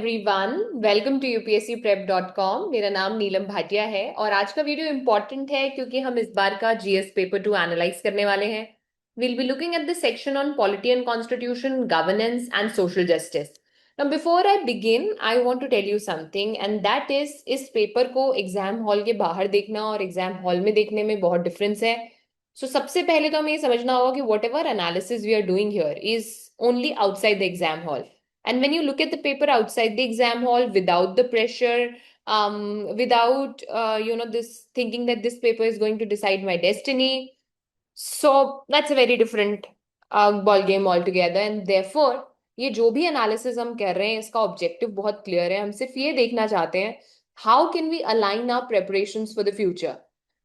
Everyone, welcome to upscprep.com। मेरा नाम नीलम भाटिया है और आज का वीडियो इंपॉर्टेंट है क्योंकि हम इस बार का जीएस पेपर 2 एनालाइज करने वाले हैं। Will be looking at the section on polity and constitution, governance and social justice. Now before I begin I want to tell you something, and that is इस paper को exam hall के बाहर देखना और exam hall में देखने में बहुत डिफरेंस है। सबसे पहले तो हमें ये समझना होगा कि whatever analysis we are doing here is only outside the exam hall. And when you look at the paper outside the exam hall without the pressure, without this thinking that this paper is going to decide my destiny, so that's a very different ball game altogether. And therefore ये जो भी analysis हम कर रहे हैं इसका objective बहुत clear है। हम सिर्फ ये देखना चाहते हैं how can we align our preparations for the future.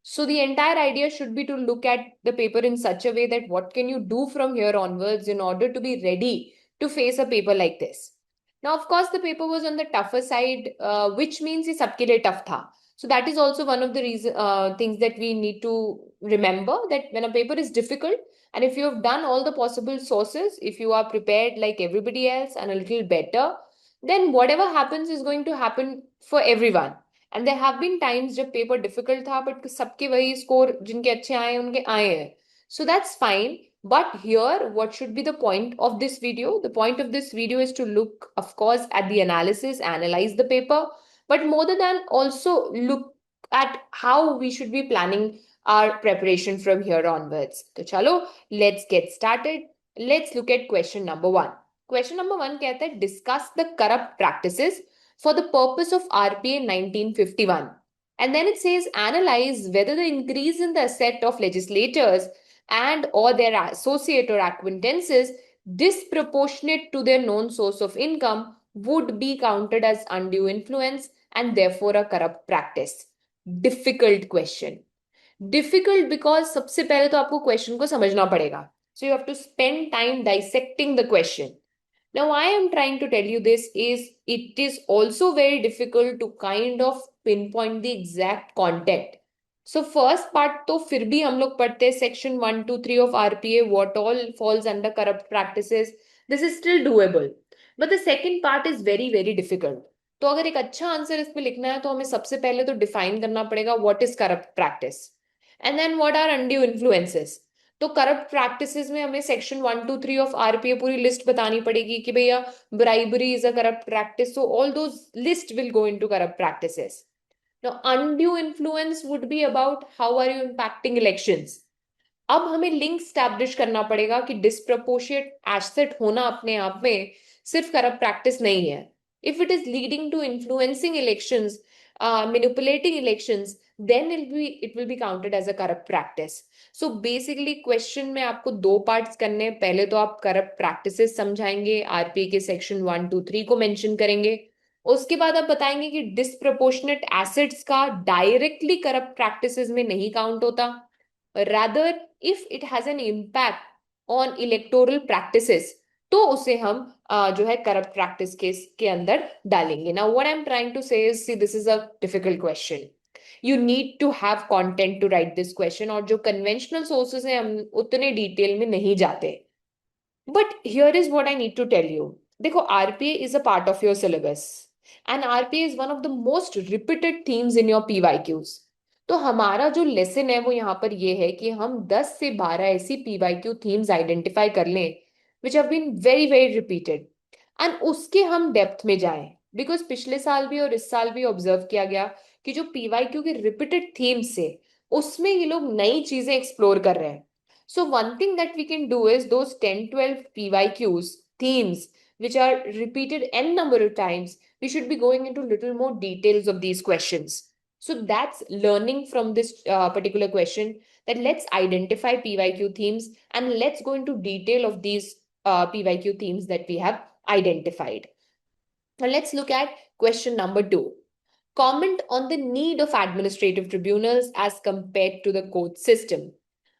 So the entire idea should be to look at the paper in such a way that what can you do from here onwards in order to be ready to face a paper like this. Now, of course, the paper was on the tougher side, which means ये सबके लिए tough था. So that is also one of the things that we need to remember, that when a paper is difficult, and if you have done all the possible sources, if you are prepared like everybody else and a little better, then whatever happens is going to happen for everyone. And there have been times जब paper difficult था but सबके वही score जिनके अच्छे आए उनके आए हैं. So that's fine. But here, what should be the point of this video? The point of this video is to look, of course, at the analysis, analyze the paper, but more than that, also look at how we should be planning our preparation from here onwards. So, chalo, let's get started. Let's look at question number one. Question number one कहता है discuss the corrupt practices for the purpose of RPA 1951. And then it says analyze whether the increase in the asset of legislators and or their associate or acquaintances disproportionate to their known source of income would be counted as undue influence and therefore a corrupt practice. Difficult question. Difficult because सबसे पहले तो आपको question को समझना पड़ेगा. So you have to spend time dissecting the question. Now, why I am trying to tell you this is it is also very difficult to kind of pinpoint the exact content. So first part तो फिर भी हम लोग पढ़ते हैं section 1 to 3 of RPA, what all falls under corrupt practices. This is still doable. But the second part is very very difficult. तो अगर एक अच्छा आंसर इस पे लिखना है तो हमें सबसे पहले तो डिफाइन करना पड़ेगा what is corrupt practice and then what are undue influences. तो करप्ट प्रैक्टिसेस में हमें सेक्शन 1 to 3 ऑफ आरपीए पूरी लिस्ट बतानी पड़ेगी कि भैया bribery is a corrupt practice, so all those list will go into corrupt practices. Now undue influence would be about how are you impacting elections. अब हमें link establish करना पड़ेगा कि डिस्प्रपोर्शिएट एसेट होना अपने आप में सिर्फ करप्ट प्रैक्टिस नहीं है. If it is leading to influencing elections, manipulating elections, then it will be counted as a corrupt practice. So basically question में आपको दो पार्ट्स करने हैं. पहले तो आप करप्ट प्रैक्टिसेस समझाएंगे, आरपीए के सेक्शन 1 to 3 को मेंशन करेंगे. उसके बाद आप बताएंगे कि डिस्प्रपोर्शनेट एसेट्स का डायरेक्टली करप्ट प्रैक्टिसेस में नहीं काउंट होता, rather if it has an impact on electoral practices तो उसे हम जो है करप्ट प्रैक्टिस केस के अंदर डालेंगे. Now what I am trying to say is, see this is a difficult question. You need to have content to write this question, और जो कन्वेंशनल सोर्सेस हैं हम उतने डिटेल में नहीं जाते. But here is what I need to tell you. देखो, RPA is a part of your syllabus and RPA is one of the most repeated themes in your PYQs. तो हमारा जो लेसन है वो यहाँ पर ये है कि हम 10 से 12 ऐसी पीवाईक्यू थीम्स आइडेंटिफाई कर लें which have been very very repeated, and उसके हम डेप्थ में जाएं. बिकॉज पिछले साल भी और इस साल भी ऑब्जर्व किया गया कि जो पीवाईक्यू के रिपीटेड थीम्स से उसमें ये लोग नई चीजें एक्सप्लोर कर रहे हैं. So one thing that we can do is those 10-12 PYQs, themes, which are repeated n number of times, we should be going into little more details of these questions. So that's learning from this particular question, that let's identify PYQ themes and let's go into detail of these PYQ themes that we have identified. Now let's look at question number 2. Comment on the need of administrative tribunals as compared to the court system.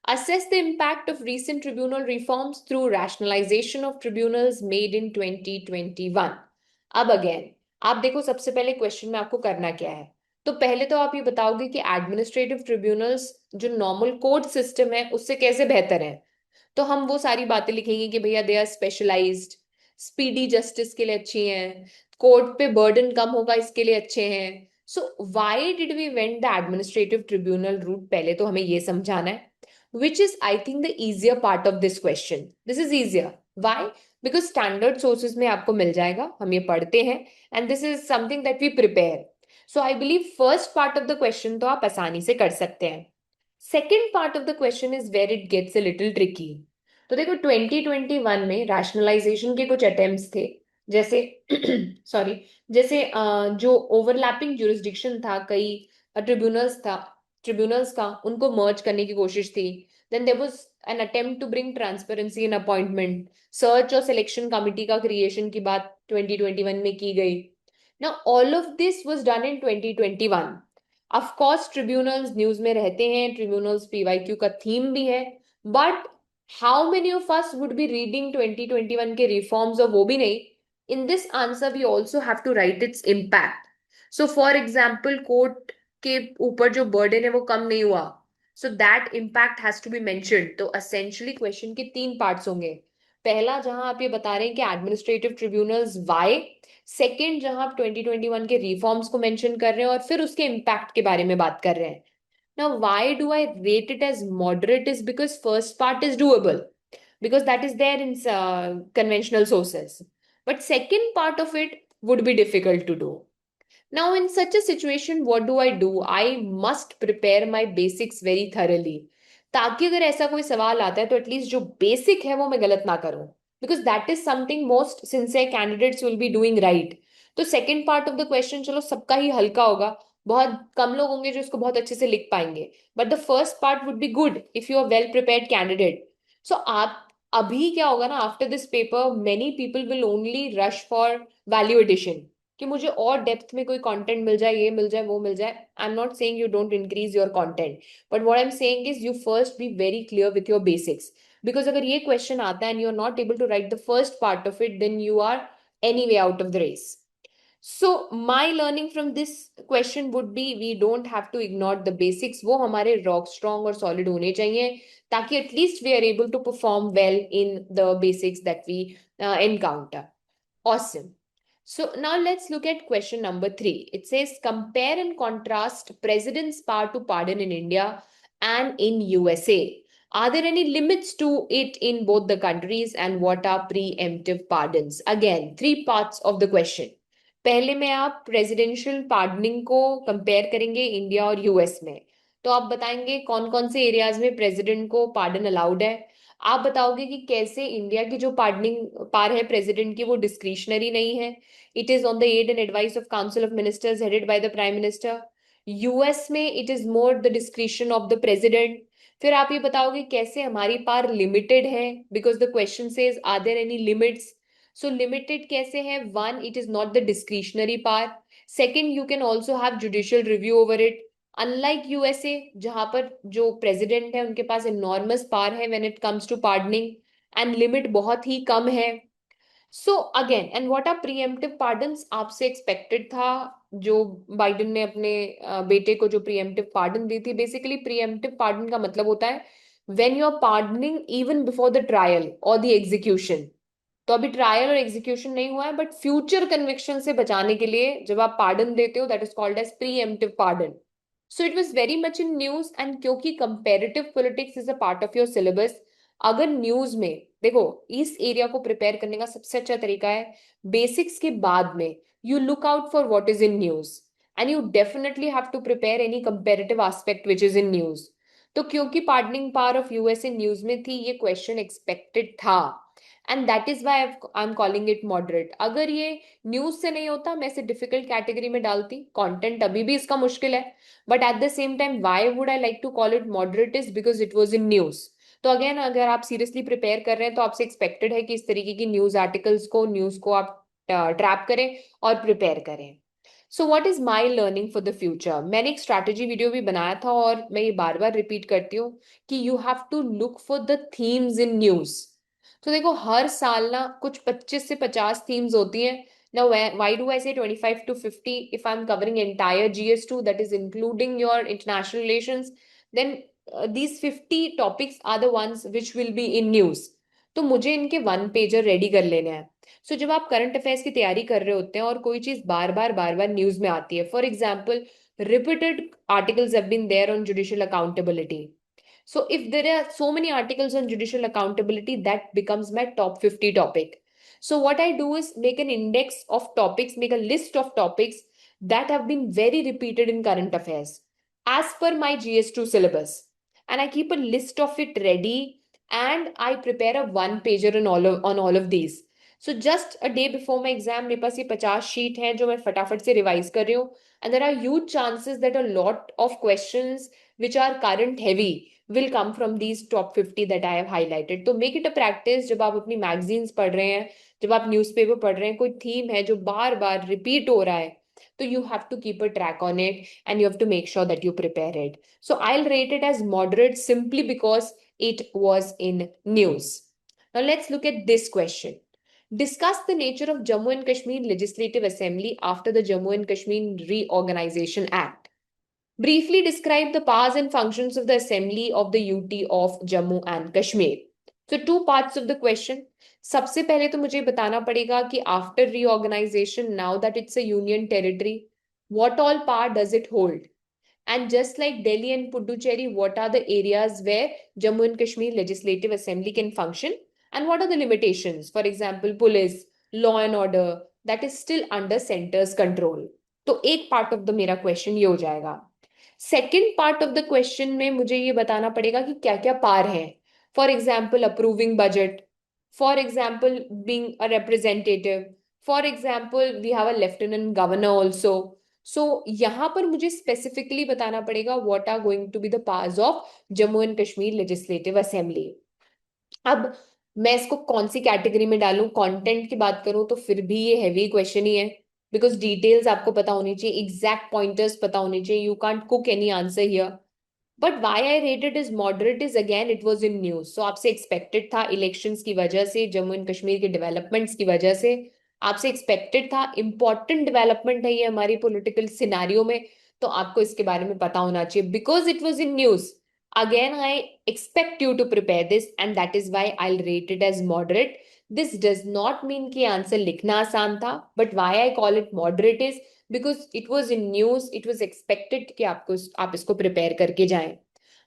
Assess the impact of recent tribunal reforms through rationalization of tribunals made in 2021. अब again आप देखो, सबसे पहले question में आपको करना क्या है. तो पहले तो आप ये बताओगे कि एडमिनिस्ट्रेटिव ट्रिब्यूनल्स जो नॉर्मल कोर्ट सिस्टम है उससे कैसे बेहतर है. तो हम वो सारी बातें लिखेंगे कि भैया they are specialised, speedy justice के लिए अच्छी हैं, कोर्ट पे बर्डन कम होगा इसके लिए अच्छे हैं. So why did we went the administrative tribunal route, पहले तो हमें ये समझाना है. Which is I think the easier part of this question. This is easier. Why? Because standard sources में आपको मिल जाएगा, हम ये पढ़ते हैं, and this is something that we prepare. So I believe first part of the question तो आप आसानी से कर सकते हैं. Second part of the question is where it gets a little tricky. तो देखो 2021 में रैशनलाइजेशन के कुछ अटेम्प्ट्स थे. जैसे सॉरी, जैसे जो ओवरलैपिंग जुरिस्डिक्शन था, कई ट्रिब्यूनल्स का, उनको मर्ज करने की कोशिश थी. Then there was an attempt to bring transparency in appointment. Search और सिलेक्शन कमिटी का क्रिएशन की बात 2021 में की गई. Now all of this was done in 2021. Of course tribunals news में रहते हैं, ट्रिब्यूनल्स पीवाईक्यू का थीम भी है, but how many of us would be reading 2021 के रिफॉर्म्स, और वो भी नहीं. In this answer we also have to write its impact. So for example, court के ऊपर जो बर्डन है वो कम नहीं हुआ. So that impact has to be mentioned. तो essentially क्वेश्चन के तीन पार्ट्स होंगे. पहला जहां आप ये बता रहे हैं कि एडमिनिस्ट्रेटिव ट्रिब्यूनल्स वाई. सेकेंड जहां आप 2021 के रिफॉर्म्स को मेंशन कर रहे हैं, और फिर उसके इम्पैक्ट के बारे में बात कर रहे हैं. Now why do I rate it as moderate is because first part is doable, because that is there in conventional sources. But second part of it would be difficult to do. Now, in such a situation, what do? I must prepare my basics very thoroughly. ताकि अगर ऐसा कोई सवाल आता है तो at least जो basic है वो मैं गलत ना करूं. Because that is something most sincere candidates will be doing right. तो second part of the question चलो सबका ही हल्का होगा, बहुत कम लोग होंगे जो इसको बहुत अच्छे से लिख पाएंगे. But the first part would be good if you are well prepared candidate. So आप अभी क्या होगा ना, after this paper many people will only rush for value addition, कि मुझे और डेप्थ में कोई कंटेंट मिल जाए, ये मिल जाए, वो मिल जाए. I am not saying you don't increase your content, but what I am saying is you first be very clear with your basics. Because अगर ये क्वेश्चन आता है and you are not able to write the first part of it, then you are anyway out of the race. So my learning from this question would be we don't have to ignore the basics. वो हमारे rock strong और solid होने चाहिए, ताकि at least we are able to perform well in the basics that we encounter. Awesome. So now let's look at question number 3. It says compare and contrast president's power to pardon in India and in USA. Are there any limits to it in both the countries, and what are preemptive pardons? Again, three parts of the question. पहले में आप presidential pardoning को compare करेंगे India और US में. तो आप बताएंगे कौन कौन से एरियाज में प्रेसिडेंट को पार्डन अलाउड है. आप बताओगे कि कैसे इंडिया की जो पार्डनिंग पार है प्रेसिडेंट की वो डिस्क्रिशनरी नहीं है, it is on the aid and advice of council of ministers headed by the prime minister. US में it is more the discretion of the president. फिर आप ये बताओगे कैसे हमारी पार लिमिटेड है, because the question says are there any limits. So limited कैसे है? One, it is not the discretionary पार. Second, you can also have judicial review over it, unlike USA जहां पर जो प्रेसिडेंट है उनके पास इनॉर्मस पावर है when it comes to pardoning, and limit बहुत ही कम है. So again, and what are preemptive pardons? आपसे एक्सपेक्टेड था, जो बाइडेन ने अपने बेटे को जो प्रीएम्प्टिव पार्डन दी थी. बेसिकली प्रीएम्प्टिव पार्डन का मतलब होता है when you are pardoning even before the trial और द एग्जीक्यूशन. तो अभी ट्रायल और एग्जीक्यूशन नहीं हुआ है, बट फ्यूचर कन्विक्शन से बचाने के लिए जब आप पार्डन देते हो, that is called as preemptive pardon. So it was very much in news, and क्योंकि comparative politics is a part of your syllabus, अगर न्यूज में देखो, इस एरिया को प्रिपेयर करने का सबसे अच्छा तरीका है बेसिक्स के बाद में you look out for what is in news, and you definitely have to prepare any comparative aspect which is in news. तो क्योंकि pardoning power of USA news में थी, ये क्वेश्चन एक्सपेक्टेड था, and that is why I am calling it moderate. अगर ये news से नहीं होता, मैं इसे डिफिकल्ट कैटेगरी में डालती. कंटेंट अभी भी इसका मुश्किल है, but at the same time why would I like to call it moderate is because it was in news. तो अगेन, अगर आप सीरियसली प्रिपेयर कर रहे हैं तो आपसे एक्सपेक्टेड है कि इस तरीके की न्यूज आर्टिकल्स को, न्यूज को आप ट्रैप करें और प्रिपेयर करें. So what is my learning for the future? मैंने एक स्ट्रैटेजी वीडियो भी बनाया था, और मैं ये बार बार रिपीट करती हूँ कि you have to look for the themes in news. तो देखो, हर साल ना कुछ 25 से 50 थीम्स होती हैं. Now, why do I say 25 to 50? If I'm covering entire GS2, that is including your international relations, then these 50 topics are the ones which will be in news. तो मुझे इनके वन पेजर रेडी कर लेने हैं. सो जब आप current affairs की तैयारी कर रहे होते हैं और कोई चीज बार बार न्यूज में आती है, for example repeated articles have been there on judicial accountability. So if there are so many articles on judicial accountability, that becomes my top 50 topic. So what I do is make an index of topics, make a list of topics that have been very repeated in current affairs as per my GS2 syllabus. And I keep a list of it ready, and I prepare a one pager on all of these. So just a day before my exam, मेरे पास ये 50 sheet हैं जो मैं फटाफट से revise कर रही हूँ. And there are huge chances that a lot of questions which are current heavy will come from these top 50 that I have highlighted. तो make it a practice. जब आप अपनी magazines पढ़ रहे हैं, जब आप न्यूज़पेपर पढ़ रहे हैं, कोई थीम है जो बार बार रिपीट हो रहा है, तो you have to keep a track on it and you have to make sure that you prepare it. So I'll rate it as moderate simply because it was in news. Now let's look at this question. Discuss the nature of Jammu and Kashmir Legislative Assembly after the Jammu and Kashmir Reorganization Act. Briefly describe the powers and functions of the Assembly of the UT of Jammu and Kashmir. So two parts of the question. सबसे पहले तो मुझे बताना पड़ेगा कि after reorganization, now that it's a union territory, what all power does it hold? And just like Delhi and Puducherry, what are the areas where Jammu and Kashmir Legislative Assembly can function? And what are the limitations? For example, police, law and order, that is still under center's control. तो एक part of the मेरा question ये हो जाएगा. Second part of the question में मुझे ये बताना पड़ेगा कि क्या क्या पार हैं. For example, approving budget. For example, being a representative. For example, we have a lieutenant governor also. सो यहां पर मुझे स्पेसिफिकली बताना पड़ेगा what are going to be the powers of Jammu and Kashmir legislative assembly. अब मैं इसको कौन सी कैटेगरी में डालूं? कंटेंट की बात करूं तो फिर भी ये हैवी क्वेश्चन ही है, बिकॉज डिटेल्स आपको पता होनी चाहिए, एग्जैक्ट पॉइंटर्स पता होने चाहिए. You can't cook any answer here. But why I rated is moderate is again it was in news. So आपसे एक्सपेक्टेड था इलेक्शंस की वजह से, जम्मू एंड कश्मीर के डेवलपमेंट्स की वजह से आपसे एक्सपेक्टेड था. इंपॉर्टेंट डेवलपमेंट है ये हमारी पॉलिटिकल सिनारियो में, तो आपको इसके बारे में पता होना चाहिए. Because it was in news, again I expect you to prepare this, and that is why I'll rate it as moderate. This does not mean कि आंसर लिखना आसान था, but why I call it moderate is because it was in news, it was expected कि आप इसको prepare करके जाएं.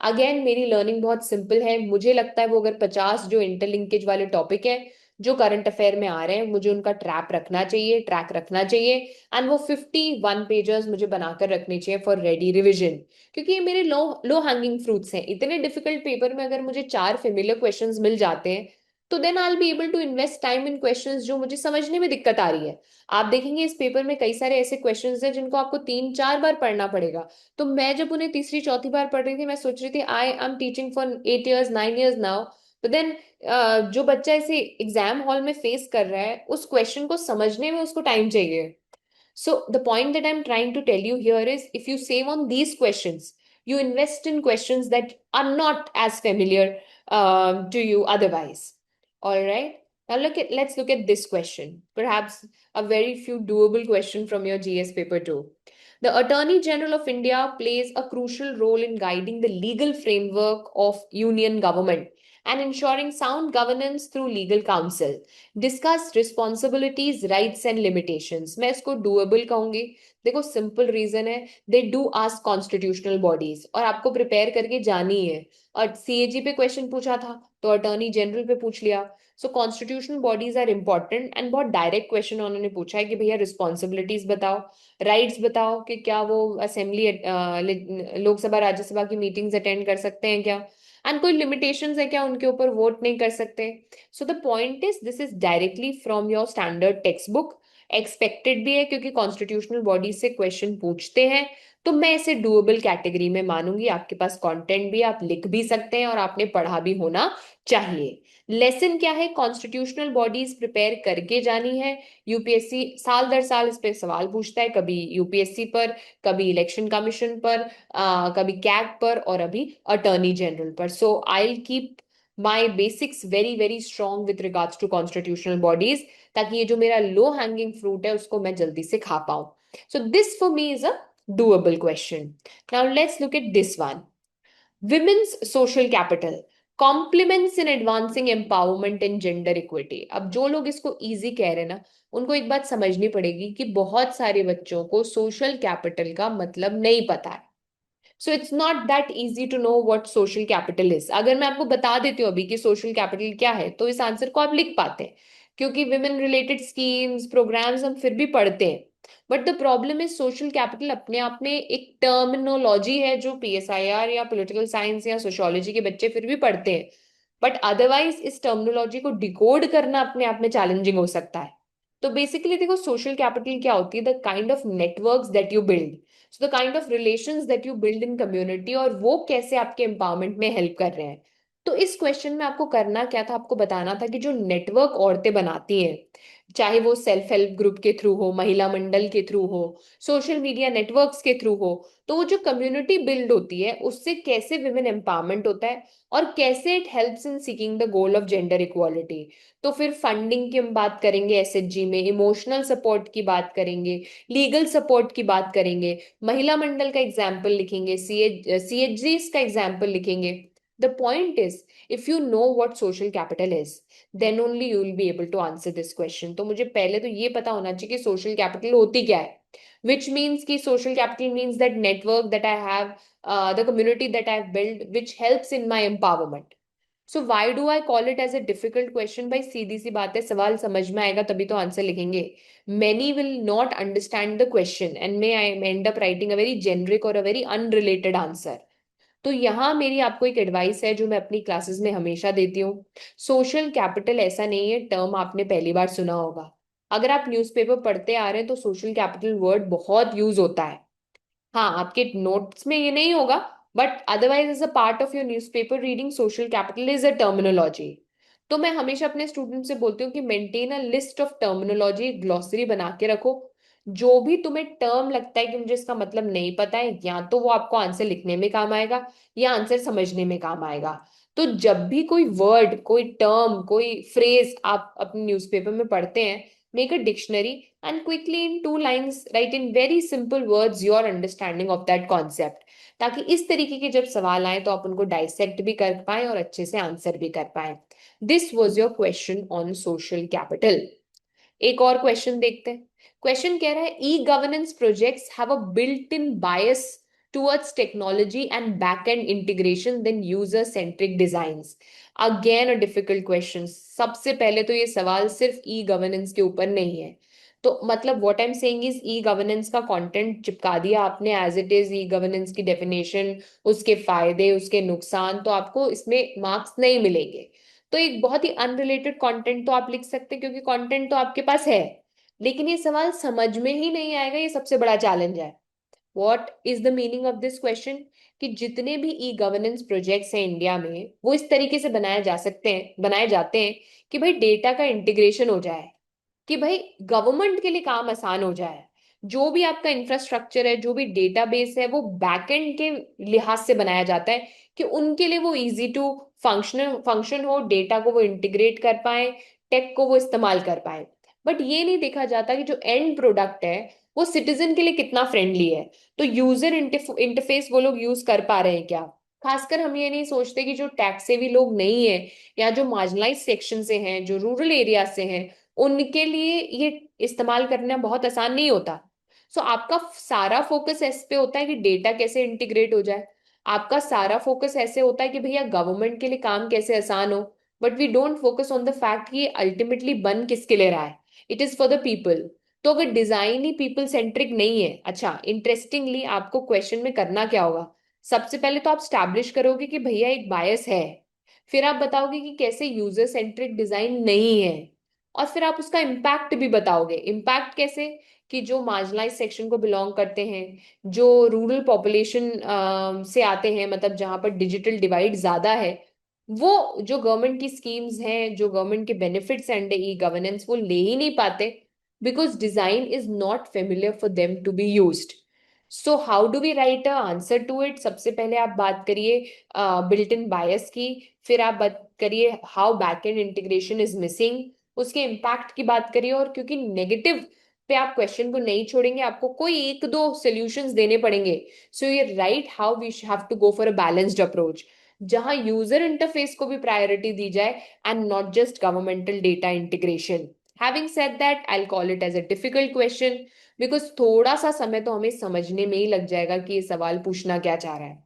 Again मेरी लर्निंग बहुत सिंपल है. मुझे लगता है वो अगर 50 जो इंटरलिंकेज वाले टॉपिक है जो करंट अफेयर में आ रहे हैं, मुझे उनका ट्रैक रखना चाहिए. एंड वो 51 पेजेस मुझे बनाकर रखने चाहिए फॉर रेडी रिविजन, क्योंकि ये मेरे लो हैंगिंग फ्रूट्स हैं. इतने डिफिकल्ट पेपर में अगर मुझे 4 फेमिलियर क्वेश्चंस मिल जाते हैं, तो then I will be able to invest time in questions जो मुझे समझने में दिक्कत आ रही है. आप देखेंगे इस पेपर में कई सारे ऐसे क्वेश्चंस हैं जिनको आपको 3-4 बार पढ़ना पड़ेगा. तो मैं जब उन्हें तीसरी चौथी बार पढ़ रही थी, मैं सोच रही थी I am teaching for 8 years 9 years now. तो देन जो बच्चा इसे एग्जाम हॉल में फेस कर रहा है, उस क्वेश्चन को समझने में उसको टाइम चाहिए. So the point that I'm trying to tell you here is, if you save on these questions, you invest in questions that are not as familiar to you otherwise. All right. Now let's look at this question. Perhaps a very few doable question from your GS paper too. The Attorney General of India plays a crucial role in guiding the legal framework of union government and ensuring sound governance through legal counsel. Discuss responsibilities, rights and limitations. मैं इसको doable कहूंगी. देखो simple reason है, they do ask constitutional bodies, और आपको prepare करके जानी है. और सीएजी पे क्वेश्चन पूछा था तो अटॉर्नी जनरल पे पूछ लिया. So constitutional bodies are important, and बहुत डायरेक्ट क्वेश्चन उन्होंने पूछा है कि भैया रिस्पॉन्सिबिलिटीज बताओ, राइट्स बताओ कि क्या वो असेंबली लोकसभा राज्यसभा की मीटिंग्स अटेंड कर सकते हैं क्या, एंड कोई लिमिटेशंस है क्या, उनके ऊपर वोट नहीं कर सकते. So the point is this is directly from your standard text book. Expected भी है क्योंकि कॉन्स्टिट्यूशनल बॉडी से क्वेश्चन पूछते हैं, तो मैं इसे डुएबल कैटेगरी में मानूंगी. आपके पास कंटेंट भी, आप लिख भी सकते हैं और आपने पढ़ा भी होना चाहिए. लेसन क्या है? कॉन्स्टिट्यूशनल बॉडीज प्रिपेयर करके जानी है. यूपीएससी साल दर साल इस पे सवाल पूछता है, कभी यूपीएससी पर, कभी इलेक्शन कमीशन पर, कभी कैग पर, और अभी अटॉर्नी जनरल पर. So I keep my basics very very strong with regards to constitutional bodies, ताकि ये जो मेरा लो हैंगिंग फ्रूट है उसको मैं जल्दी से खा पाऊं. So this for me is a doable question. Now let's look at this one. Women's social capital. Compliments in advancing empowerment and gender equity. अब जो लोग इसको इजी कह रहे हैं ना, उनको एक बात समझनी पड़ेगी कि बहुत सारे बच्चों को सोशल कैपिटल का मतलब नहीं पता है। So it's not that easy to know what social capital is. अगर मैं आपको बता देती हूँ अभी कि सोशल कैपिटल क्या है, तो इस आंसर को आप लिख पाते हैं, क्योंकि विमेन रिलेटेड स्कीम्स प्रोग्राम्स हम फिर भी पढ़ते हैं। But the problem is social capital अपने आप में एक टर्मिनोलॉजी है जो पीएसआईआर या पॉलिटिकल साइंस या सोशियोलॉजी के बच्चे फिर भी पढ़ते हैं। बट अदरवाइज इस टर्मिनोलॉजी को डिकोड करना अपने आप में चैलेंजिंग हो सकता है। तो बेसिकली देखो, सोशल कैपिटल क्या होती है? The kind of networks that you build, so the kind of relations that you build in community, और वो कैसे आपके एम्पावरमेंट में हेल्प कर रहे हैं। तो इस क्वेश्चन में आपको करना क्या था? आपको बताना था कि जो नेटवर्क औरतें बनाती हैं, चाहे वो सेल्फ हेल्प ग्रुप के थ्रू हो, महिला मंडल के थ्रू हो, सोशल मीडिया नेटवर्क्स के थ्रू हो, तो वो जो कम्युनिटी बिल्ड होती है उससे कैसे विमेन एम्पावरमेंट होता है, और कैसे it helps in seeking the goal of gender equality. तो फिर फंडिंग की हम बात करेंगे एसएचजी में, इमोशनल सपोर्ट की बात करेंगे, लीगल सपोर्ट की बात करेंगे, महिला मंडल का एग्जाम्पल लिखेंगे, सीएचजी का एग्जाम्पल लिखेंगे। The point is, if you know what social capital is, then only you will be able to answer this question. तो मुझे पहले तो ये पता होना चाहिए कि सोशल कैपिटल होती क्या है, which means कि social capital means that network that I have, the community that I've built, which helps in my empowerment. So why do I call it as a difficult question? भाई सीधी सी बात है, सवाल समझ में आएगा तभी तो आंसर लिखेंगे। Many will not understand the question and may I and up writing a very generic और अ वेरी अनरिलेटेड आंसर। तो यहाँ मेरी आपको एक एडवाइस है जो मैं अपनी क्लासेस में हमेशा देती हूँ। सोशल कैपिटल ऐसा नहीं है टर्म आपने पहली बार सुना होगा। अगर आप न्यूज़पेपर पढ़ते आ रहे हैं तो सोशल कैपिटल वर्ड बहुत यूज होता है। हाँ, आपके नोट्स में ये नहीं होगा, but otherwise as a part of your newspaper reading, social capital is a terminology. तो मैं हमेशा अपने स्टूडेंट से बोलती हूँ कि maintain a list of terminology, glossary बना के रखो। जो भी तुम्हें टर्म लगता है कि मुझे इसका मतलब नहीं पता है, या तो वो आपको आंसर लिखने में काम आएगा या आंसर समझने में काम आएगा। तो जब भी कोई वर्ड, कोई टर्म, कोई फ्रेज आप अपने न्यूज़पेपर में पढ़ते हैं, make a dictionary and quickly in 2 lines write in very simple words your understanding of that concept, ताकि इस तरीके के जब सवाल आए तो आप उनको डाइसेक्ट भी कर पाए और अच्छे से आंसर भी कर पाए। This was your question on social capital. एक और क्वेश्चन देखते हैं। क्वेश्चन कह रहा है, e governance projects have a built in bias towards technology and back end integration then user centric designs. Again a difficult question. सबसे पहले तो ये सवाल सिर्फ ई गवर्नेंस के ऊपर नहीं है। तो मतलब what I am saying is, e governance का कंटेंट चिपका दिया आपने as it is, e governance की डेफिनेशन, उसके फायदे, उसके नुकसान, तो आपको इसमें मार्क्स नहीं मिलेंगे। तो एक बहुत ही अनरिलेटेड कंटेंट तो आप लिख सकते हैं क्योंकि कंटेंट तो आपके पास है, लेकिन ये सवाल समझ में ही नहीं आएगा, ये सबसे बड़ा चैलेंज है। What is the meaning of this question? कि जितने भी ई गवर्नेंस प्रोजेक्ट्स हैं इंडिया में, वो इस तरीके से बनाए जाते हैं कि भाई डेटा का इंटीग्रेशन हो जाए, कि भाई गवर्नमेंट के लिए काम आसान हो जाए। जो भी आपका इंफ्रास्ट्रक्चर है, जो भी डेटाबेस है, वो बैकएंड के लिहाज से बनाया जाता है कि उनके लिए वो इजी टू फंक्शन हो, डेटा को वो इंटीग्रेट कर पाए, टेक को वो इस्तेमाल कर पाए। बट ये नहीं देखा जाता कि जो एंड प्रोडक्ट है वो सिटीजन के लिए कितना फ्रेंडली है। तो यूजर इंटरफेस वो लोग यूज कर पा रहे हैं क्या? खासकर हम ये नहीं सोचते कि जो टैक्स सेवी लोग नहीं है, या जो मार्जिनलाइज सेक्शन से हैं, जो रूरल एरिया से हैं, उनके लिए ये इस्तेमाल करना बहुत आसान नहीं होता। सो आपका सारा फोकस इस पे होता है कि डेटा कैसे इंटीग्रेट हो जाए। आपका सारा फोकस ऐसे होता है कि भैया गवर्नमेंट के लिए काम कैसे आसान हो। But we don't focus on the fact कि ये अल्टीमेटली बन किसके लिए रहा है। It is for the people. तो अगर डिजाइन ही पीपल सेंट्रिक नहीं है, अच्छा इंटरेस्टिंगली आपको क्वेश्चन में करना क्या होगा? सबसे पहले तो आप स्टैब्लिश करोगे कि भैया एक बायस है। फिर आप बताओगे कि कैसे यूजर सेंट्रिक डिजाइन नहीं है, और फिर आप उसका इम्पैक्ट भी बताओगे। इम्पैक्ट कैसे? कि जो मार्जिनलाइज सेक्शन को बिलोंग करते हैं, जो रूरल पॉपुलेशन से आते हैं, मतलब जहां पर डिजिटल डिवाइड ज्यादा है, वो जो गवर्नमेंट की स्कीम्स हैं, जो गवर्नमेंट के बेनिफिट्स एंड ई गवर्नेंस, वो ले ही नहीं पाते, because design is not familiar for them to be used. So how do we write a answer to it? सबसे पहले आप बात करिए बिल्ट इन बायस की, फिर आप बात करिए how backend integration is missing, उसके इम्पैक्ट की बात करिए। और क्योंकि नेगेटिव पे आप क्वेश्चन को नहीं छोड़ेंगे, आपको कोई एक दो सॉल्यूशंस देने पड़ेंगे। सो ये right how we have to go for a balanced approach. जहां यूजर इंटरफेस को भी प्रायोरिटी दी जाए and not just governmental data integration. Having said that, I call it as a difficult question because थोड़ा सा समय तो हमें समझने में ही लग जाएगा कि ये सवाल पूछना क्या चाह रहा है.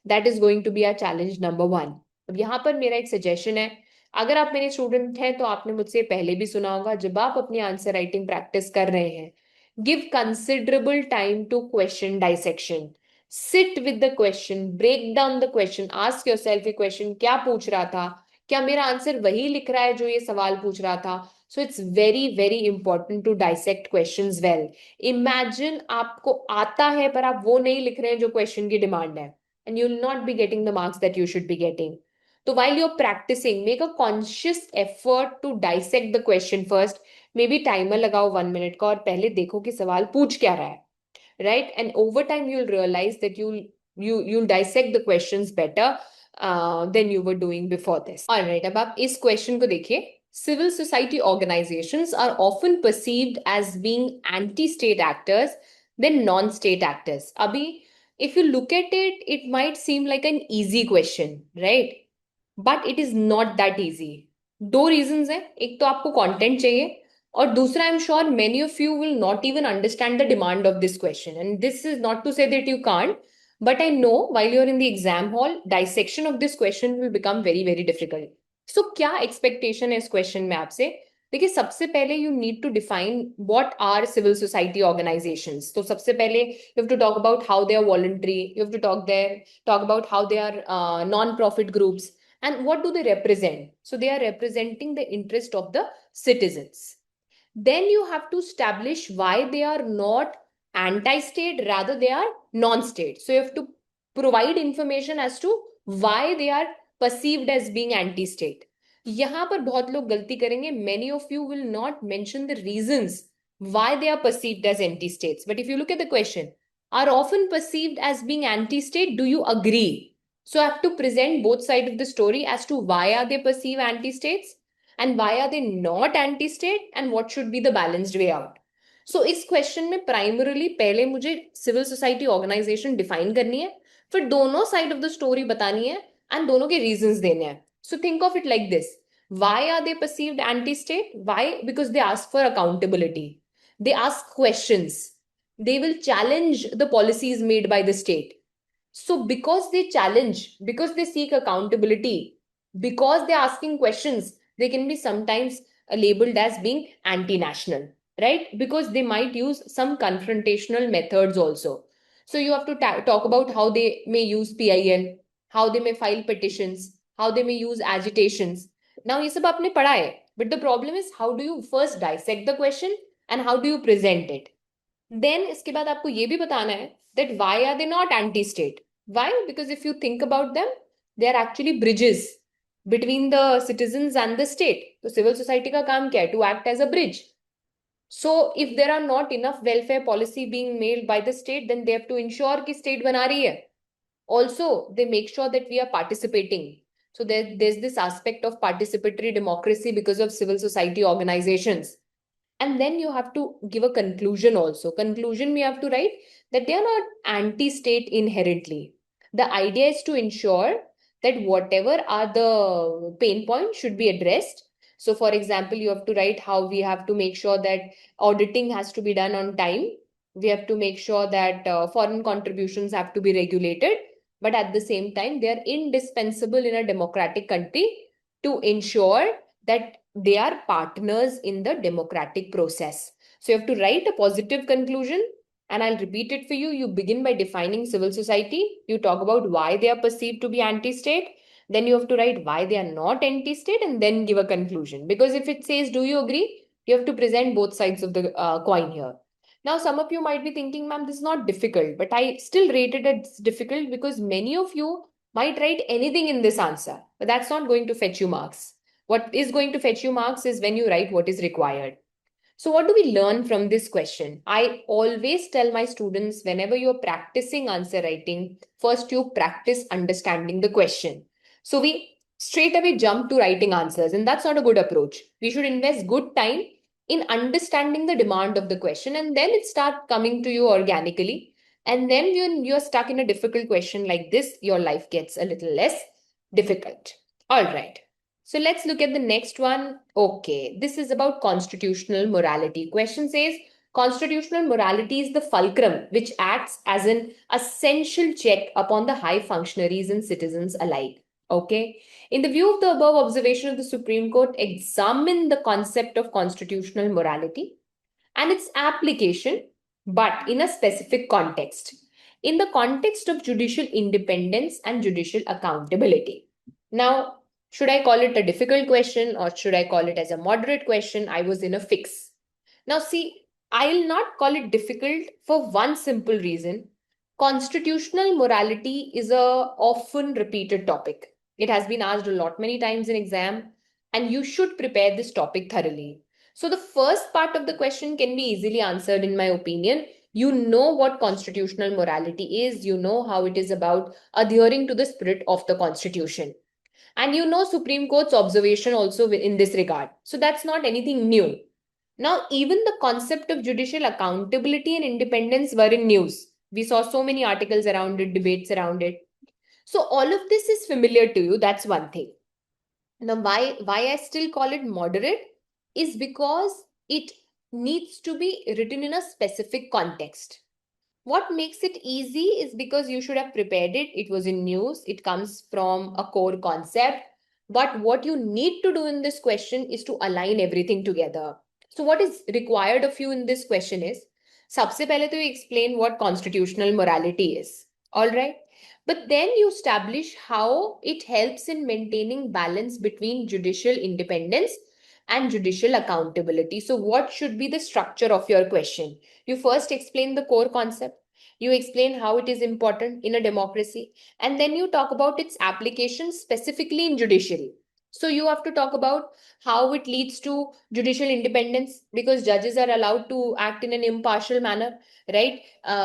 That is going to be our challenge number one. अब यहाँ पर मेरा एक सजेशन है. अगर आप मेरे स्टूडेंट हैं तो आपने मुझसे पहले भी सुना होगा, जब आप अपनी आंसर राइटिंग प्रैक्टिस कर रहे हैं, give considerable time to question dissection. Sit with the question, break down the question, ask yourself ये क्वेश्चन क्या पूछ रहा था, क्या मेरा आंसर वही लिख रहा है जो ये सवाल पूछ रहा था. So it's very very important to dissect questions well. Imagine आपको आता है पर आप वो नहीं लिख रहे हैं जो क्वेश्चन की डिमांड है, and you'll not be getting the marks that you should be getting. So while you're practicing, make a conscious effort to dissect the question first. Maybe timer लगाओ 1 minute का और पहले देखो कि सवाल पूछ क्या रहा है, right? And over time you'll realize that you'll dissect the questions better than you were doing before this. All right, अब आप इस question को देखिए. Civil society organizations are often perceived as being anti-state actors than non-state actors. अभी if you look at it, it might seem like an easy question, right? But it is not that easy. दो reasons हैं. एक तो आपको content चाहिए और दूसरा I'm sure many of you will not even understand the demand of this question. And this is not to say that you can't, but I know while you're in the exam hall, dissection of this question will become very, very difficult. So क्या expectation है इस question में आपसे? देखिए, सबसे पहले you need to define what are civil society organizations. तो सबसे पहले you have to talk about how they are voluntary. You have to talk about how they are non-profit groups and what do they represent. So they are representing the interest of the citizens. Then you have to establish why they are not anti-state, rather they are non-state. So you have to provide information as to why they are perceived as being anti-state. यहाँ पर बहुत लोग गलती करेंगे. Many of you will not mention the reasons why they are perceived as anti-states. But if you look at the question, are often perceived as being anti-state, do you agree? So I have to present both sides of the story as to why are they perceived anti-states and why are they not anti-state and what should be the balanced way out. So इस क्वेश्चन में primarily पहले मुझे civil society organisation define करनी है, फिर दोनों side of the story बतानी है एंड दोनों के रीजंस देने हैं. So think of it like this. Why are they perceived anti-state? Why? Because they ask for accountability. They ask questions. They will challenge the policies made by the state. So because they challenge, because they seek accountability, because they're asking questions, they can be sometimes labeled as being anti-national, right? Because they might use some confrontational methods also. So you have to talk about how they may use PIL, how they may file petitions, how they may use agitations. Now ये सब आपने पढ़ा है, but the problem is how do you first dissect the question and how do you present it. Then इसके बाद आपको ये भी बताना है that why are they not anti-state. Why? Because if you think about them, they are actually bridges between the citizens and the state. तो civil society का काम क्या है? To act as a bridge. So if there are not enough welfare policy being made by the state, then they have to ensure कि state बना रही है. Also, they make sure that we are participating. So there's this aspect of participatory democracy because of civil society organizations. And then you have to give a conclusion also. Conclusion we have to write that they are not anti-state inherently. The idea is to ensure that whatever are the pain points should be addressed. So for example, you have to write how we have to make sure that auditing has to be done on time. We have to make sure that foreign contributions have to be regulated. But at the same time, they are indispensable in a democratic country to ensure that they are partners in the democratic process. So you have to write a positive conclusion, and I'll repeat it for you. You begin by defining civil society. You talk about why they are perceived to be anti-state. Then you have to write why they are not anti-state and then give a conclusion. Because if it says, do you agree? You have to present both sides of the coin here. Now, some of you might be thinking, ma'am, this is not difficult, but I still rate it as difficult because many of you might write anything in this answer, but that's not going to fetch you marks. What is going to fetch you marks is when you write what is required. So what do we learn from this question? I always tell my students whenever you're practicing answer writing, first you practice understanding the question. So we straight away jump to writing answers, and that's not a good approach. We should invest good time in understanding the demand of the question, and then it start coming to you organically. And then when you're stuck in a difficult question like this, your life gets a little less difficult. All right. So let's look at the next one. Okay, this is about constitutional morality. Question says constitutional morality is the fulcrum which acts as an essential check upon the high functionaries and citizens alike. Okay. In the view of the above observation of the Supreme Court, examine the concept of constitutional morality and its application, but in a specific context, in the context of judicial independence and judicial accountability. Now, should I call it a difficult question or should I call it as a moderate question? I was in a fix. Now, see, I'll not call it difficult for one simple reason. Constitutional morality is a often repeated topic. It has been asked a lot many times in exam, and you should prepare this topic thoroughly. So the first part of the question can be easily answered in my opinion. You know what constitutional morality is, you know how it is about adhering to the spirit of the constitution. And you know Supreme Court's observation also in this regard. So that's not anything new. Now, even the concept of judicial accountability and independence were in news. We saw so many articles around it, debates around it. So all of this is familiar to you. That's one thing. Now, why I still call it moderate is because it needs to be written in a specific context. What makes it easy is because you should have prepared it. It was in news. It comes from a core concept. But what you need to do in this question is to align everything together. So what is required of you in this question is, सबसे पहले तो you explain what constitutional morality is. All right. But then you establish how it helps in maintaining balance between judicial independence and judicial accountability. So what should be the structure of your question? You first explain the core concept. You explain how it is important in a democracy. And then you talk about its application specifically in judiciary. So you have to talk about how it leads to judicial independence because judges are allowed to act in an impartial manner, right?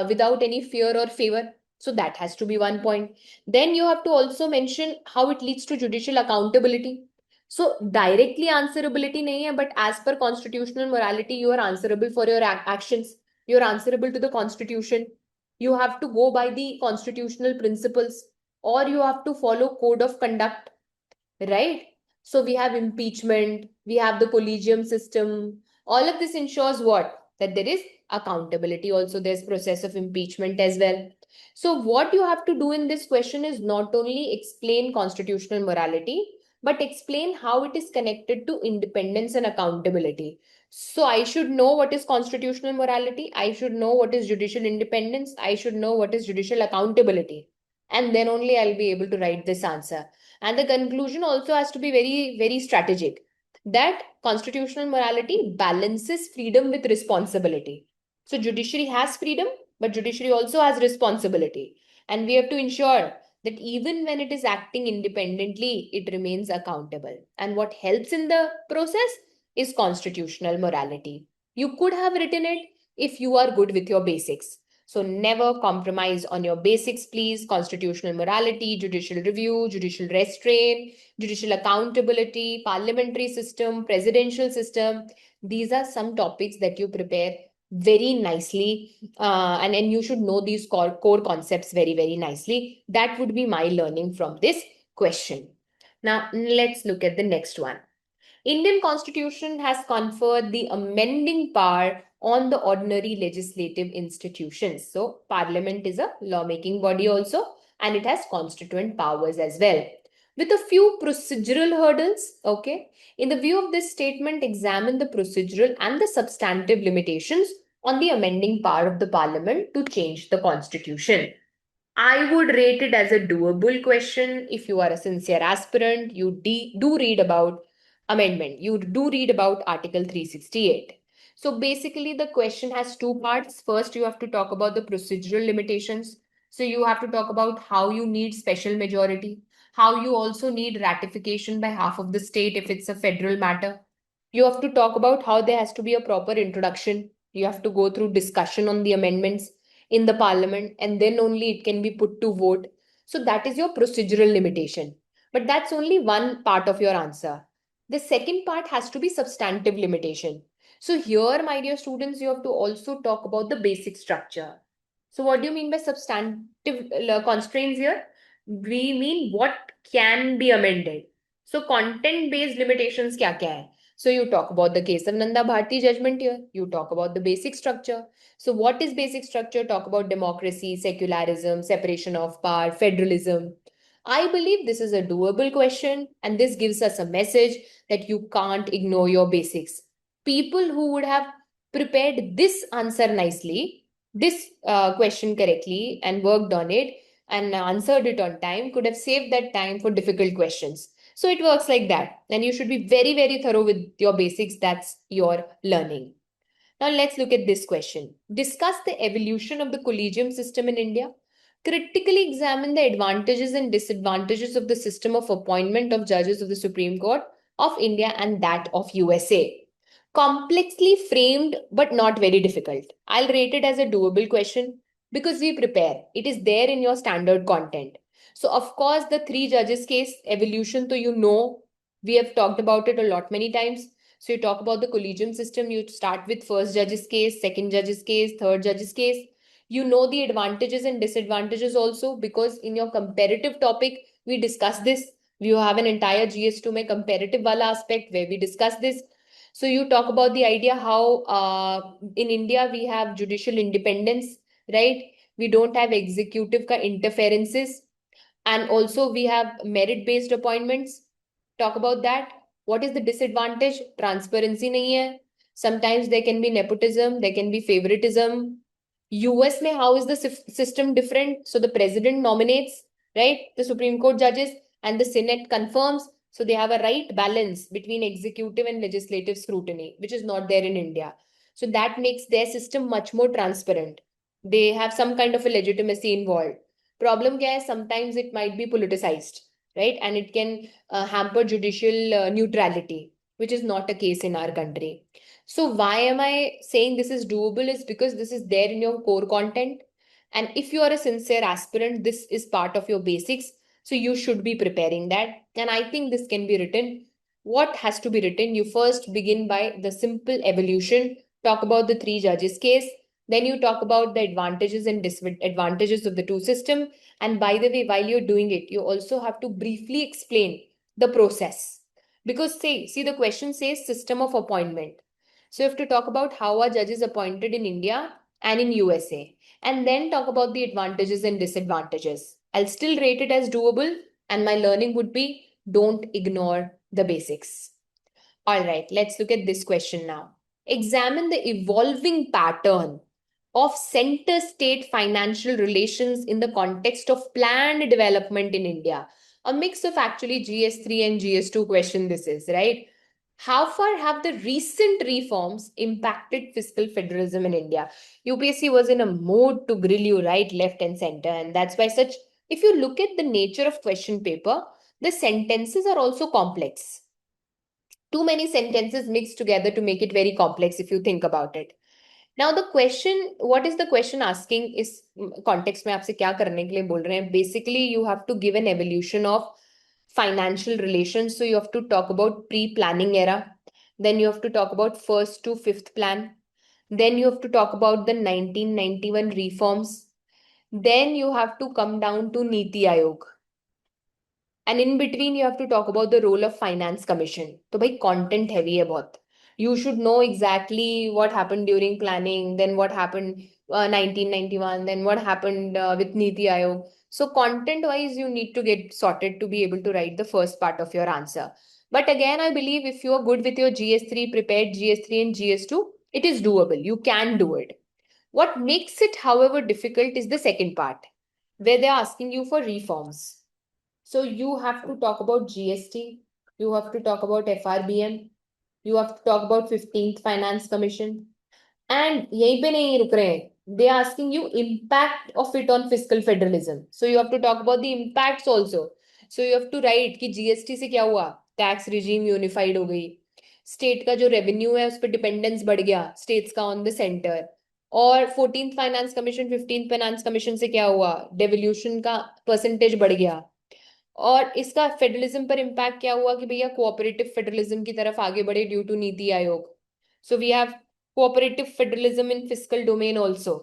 Without any fear or favor. So that has to be one point. Then you have to also mention how it leads to judicial accountability. So directly answerability nahi hai, but as per constitutional morality, you are answerable for your actions. You're answerable to the constitution. You have to go by the constitutional principles or you have to follow code of conduct, right? So we have impeachment, we have the collegium system. All of this ensures what? That there is accountability. Also, there's process of impeachment as well. So what you have to do in this question is not only explain constitutional morality, but explain how it is connected to independence and accountability. So I should know what is constitutional morality. I should know what is judicial independence. I should know what is judicial accountability. And then only I'll be able to write this answer. And the conclusion also has to be very, very strategic that constitutional morality balances freedom with responsibility. So, judiciary has freedom, but judiciary also has responsibility. And we have to ensure that even when it is acting independently, it remains accountable. And what helps in the process is constitutional morality. You could have written it if you are good with your basics. So never compromise on your basics, please. Constitutional morality, judicial review, judicial restraint, judicial accountability, parliamentary system, presidential system. These are some topics that you prepare very nicely. And you should know these core concepts very, very nicely. That would be my learning from this question. Now, let's look at the next one. Indian Constitution has conferred the amending power on the ordinary legislative institutions. So, Parliament is a lawmaking body also, and it has constituent powers as well. With a few procedural hurdles, okay, in the view of this statement, examine the procedural and the substantive limitations on the amending power of the Parliament to change the Constitution. I would rate it as a doable question. If you are a sincere aspirant, you do read about amendment. You do read about Article 368. So basically, the question has two parts. First, you have to talk about the procedural limitations. So you have to talk about how you need special majority, how you also need ratification by half of the state if it's a federal matter. You have to talk about how there has to be a proper introduction. You have to go through discussion on the amendments in the parliament and then only it can be put to vote. So that is your procedural limitation. But that's only one part of your answer. The second part has to be substantive limitation. So here, my dear students, you have to also talk about the basic structure. So what do you mean by substantive constraints here? we mean what can be amended. So content based limitations क्या क्या है? So you talk about the Kesav Nanda Bharti judgment here. You talk about the basic structure. So what is basic structure? Talk about democracy, secularism, separation of power, federalism. I believe this is a doable question, and this gives us a message that you can't ignore your basics. People who would have prepared this answer nicely, this question correctly, and worked on it and answered it on time could have saved that time for difficult questions. So it works like that. And you should be very, very thorough with your basics. That's your learning. Now let's look at this question. Discuss the evolution of the collegium system in India. Critically examine the advantages and disadvantages of the system of appointment of judges of the Supreme Court of India and that of USA. Complexly framed but not very difficult. I'll rate it as a doable question because we prepare. It is there in your standard content. So of course the three judges case evolution, so you know we have talked about it a lot many times. So you talk about the collegium system, you start with first judge's case, second judge's case, third judge's case. You know the advantages and disadvantages also because in your comparative topic, we discuss this. We have an entire GS2 mein comparative wala aspect where we discuss this. So you talk about the idea how in India we have judicial independence, right? We don't have executive ka interferences, and also we have merit based appointments. Talk about that. What is the disadvantage? Transparency nahi hai. Sometimes there can be nepotism, there can be favoritism. US mein how is the system different? So the president nominates, right, the Supreme Court judges, and the Senate confirms. So they have a right balance between executive and legislative scrutiny, which is not there in India. So that makes their system much more transparent. They have some kind of a legitimacy involved. Problem kya hai? Sometimes it might be politicized, right? And it can hamper judicial neutrality, which is not a case in our country. So why am I saying this is doable is because this is there in your core content. And if you are a sincere aspirant, this is part of your basics. So you should be preparing that. And I think this can be written. What has to be written? You first begin by the simple evolution, talk about the three judges case. Then you talk about the advantages and disadvantages of the two system. And by the way, while you're doing it, you also have to briefly explain the process. Because see, the question says system of appointment. So you have to talk about how are judges appointed in India and in USA, and then talk about the advantages and disadvantages. I'll still rate it as doable, and my learning would be don't ignore the basics. All right, let's look at this question now. Examine the evolving pattern of center state financial relations in the context of planned development in India. A mix of actually GS3 and GS2 question this is, right? How far have the recent reforms impacted fiscal federalism in India? UPSC was in a mood to grill you right, left, and center. And that's why such, if you look at the nature of question paper, the sentences are also complex. Too many sentences mixed together to make it very complex if you think about it. Now the question, what is the question asking is context में आपसे क्या करने के लिए बोल रहे हैं? Basically, you have to give an evolution of financial relations. So you have to talk about pre-planning era. Then you have to talk about first to fifth plan. Then you have to talk about the 1991 reforms. Then you have to come down to Niti Aayog. And in between, you have to talk about the role of finance commission. तो भाई content heavy है बहुत. You should know exactly what happened during planning, then what happened 1991, then what happened with Niti Aayog. So content wise, you need to get sorted to be able to write the first part of your answer. But again, I believe if you are good with your GS3, prepared GS3 and GS2, it is doable. You can do it. What makes it, however, difficult is the second part, where they're asking you for reforms. So you have to talk about GST, you have to talk about FRBM, you have to talk about 15th Finance Commission. And यहीं पे नहीं रुक रहे हैं. They are asking you impact of it on fiscal federalism. So you have to talk about the impacts also. So you have to write कि GST से क्या हुआ? Tax regime unified हो गई. State का जो revenue है उस पर dependence बढ़ गया. States का on the center. और 14th Finance Commission, 15th Finance Commission से क्या हुआ? Devolution का percentage बढ़ गया. और इसका फेडरलिज्म पर इम्पैक्ट क्या हुआ कि भैया कोऑपरेटिव फेडरलिज्म की तरफ आगे बढ़े due to NITI Aayog. So we have cooperative federalism in fiscal domain also,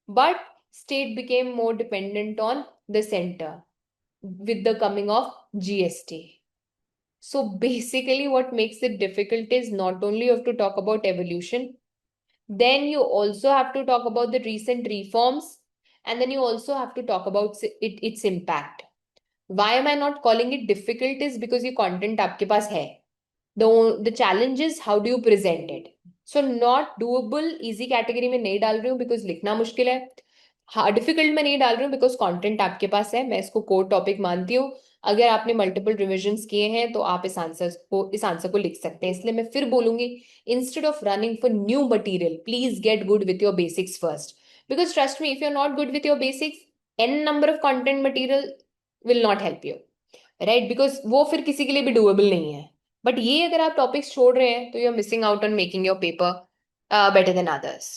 but state became more dependent on the centre. with the coming of GST. So basically, what makes it difficult is not only you have to talk about evolution, then you also have to talk about the recent reforms, and then you also have to talk about its impact. Why am I not calling it difficult is because ये content आपके पास है. The challenge is how do you present it. So not doable, easy category में नहीं डाल रही हूँ because लिखना मुश्किल है. हाँ, डिफिकल्ट में नहीं डाल रही हूँ बिकॉज कंटेंट आपके पास है, मैं इसको कोर टॉपिक मानती हूँ. अगर आपने मल्टीपल रिविजन्स किए हैं तो आप इस आंसर को लिख सकते हैं. इसलिए मैं फिर बोलूंगी, instead of running for new material, please get good with your basics first. Because trust me, if you are not good with your basics, n number of content material will not help you, right? Because वो फिर किसी के लिए भी doable नहीं है. But ये अगर आप टॉपिक्स छोड़ रहे हैं तो you are missing out on making your paper better than others.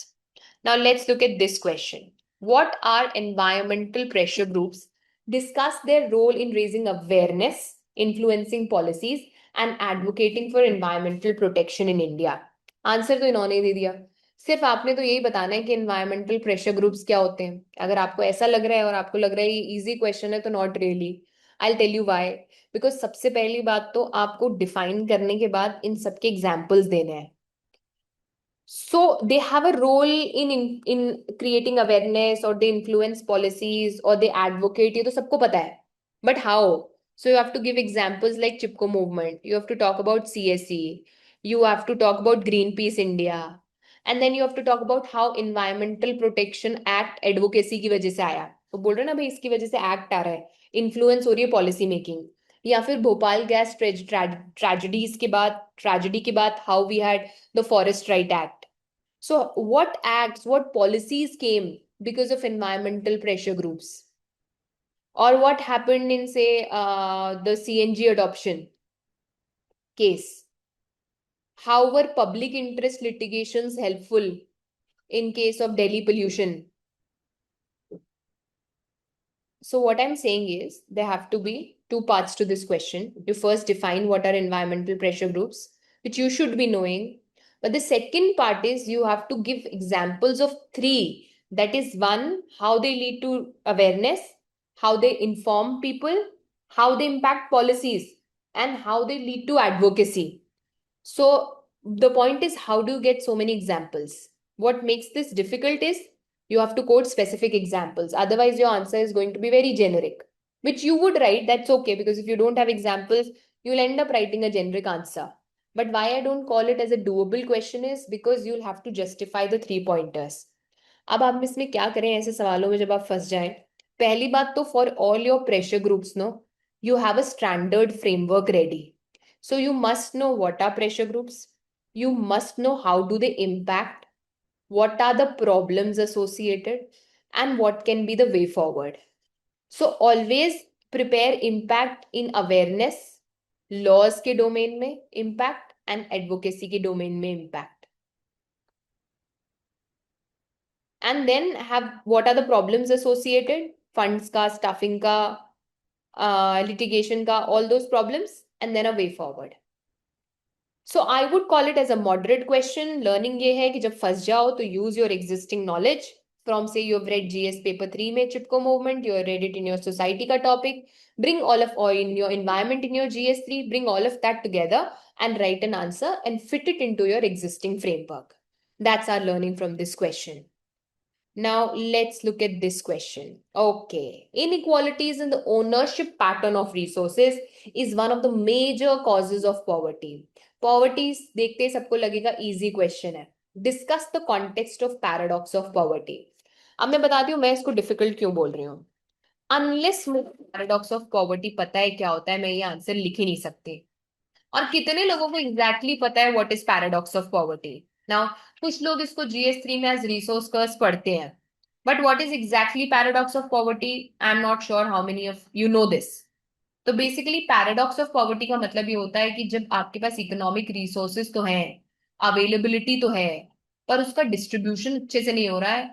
Now let's look at this question. What are environmental pressure groups? Discuss their role in raising awareness, influencing policies, and advocating for environmental protection in India. Answer तो इन्होंने ही दे दिया. सिर्फ आपने तो यही बताना है कि environmental pressure groups क्या होते हैं. अगर आपको ऐसा लग रहा है और आपको लग रहा है ये easy question है तो not really. I'll tell you why. Because सबसे पहली बात तो आपको define करने के बाद इन सबके examples देने हैं. So they have a role in creating awareness, or they influence policies, or they advocate. ये तो सबको पता है. But how? So you have to give examples like Chipko movement. You have to talk about CSE. You have to talk about Greenpeace India. And then you have to talk about how Environmental Protection Act advocacy की वजह से आया. तो बोल रहे ना भाई इसकी वजह से एक्ट आ रहा है, इन्फ्लुएंस हो रही है पॉलिसी मेकिंग. या फिर भोपाल गैस ट्रेजेडी के बाद how we had the Forest Right Act. So, what acts, what policies came because of environmental pressure groups? Or what happened in, say, the CNG adoption case? How were public interest litigations helpful in case of Delhi pollution? So what I'm saying is there have to be two parts to this question. You first define what are environmental pressure groups, which you should be knowing. But the second part is you have to give examples of three. That is, one, how they lead to awareness, how they inform people, how they impact policies, and how they lead to advocacy. So the point is, how do you get so many examples? What makes this difficult is you have to quote specific examples. Otherwise, your answer is going to be very generic, which you would write. That's okay, because if you don't have examples, you'll end up writing a generic answer. But why I don't call it as a doable question is because you'll have to justify the 3 pointers. अब आप इसमें क्या करें ऐसे सवालों में जब आप फंस जाएं? पहली बात तो for all your pressure groups no, you have a standard framework ready. So you must know what are pressure groups. You must know how do they impact, what are the problems associated, and what can be the way forward. So always prepare impact in awareness, laws के domain में impact, and advocacy के domain में impact. And then have what are the problems associated, funds का, staffing का, litigation का, all those problems, and then a way forward. So I would call it as a moderate question. Learning ये है कि जब फंस जाओ तो use your existing knowledge from, say, you have read GS paper 3 में चिपको movement, you have read it in your society का topic, bring all of, or in your environment in your GS3, bring all of that together and write an answer and fit it into your existing framework. That's our learning from this question. Now let's look at this question. Okay, inequalities in the ownership pattern of resources is one of the major causes of poverty. Poverty देखते सबको लगेगा easy question है. Discuss the context of paradox of poverty. अब मैं बताती हूँ मैं इसको difficult क्यों बोल रही हूँ. Unless मुझे paradox of poverty पता है क्या होता है, मैं ये आंसर लिख ही नहीं सकती. और कितने लोगों को एग्जैक्टली पता है what is paradox of poverty? Now कुछ लोग इसको जीएस3 में एज रिसोर्स कर्स पढ़ते हैं, but what is exactly paradox of poverty? I am not sure how many of you know this. तो बेसिकली पैराडॉक्स ऑफ पॉवर्टी का मतलब ये होता है कि जब आपके पास इकोनॉमिक रिसोर्सेज तो हैं, अवेलेबिलिटी तो है, पर उसका डिस्ट्रीब्यूशन अच्छे से नहीं हो रहा है,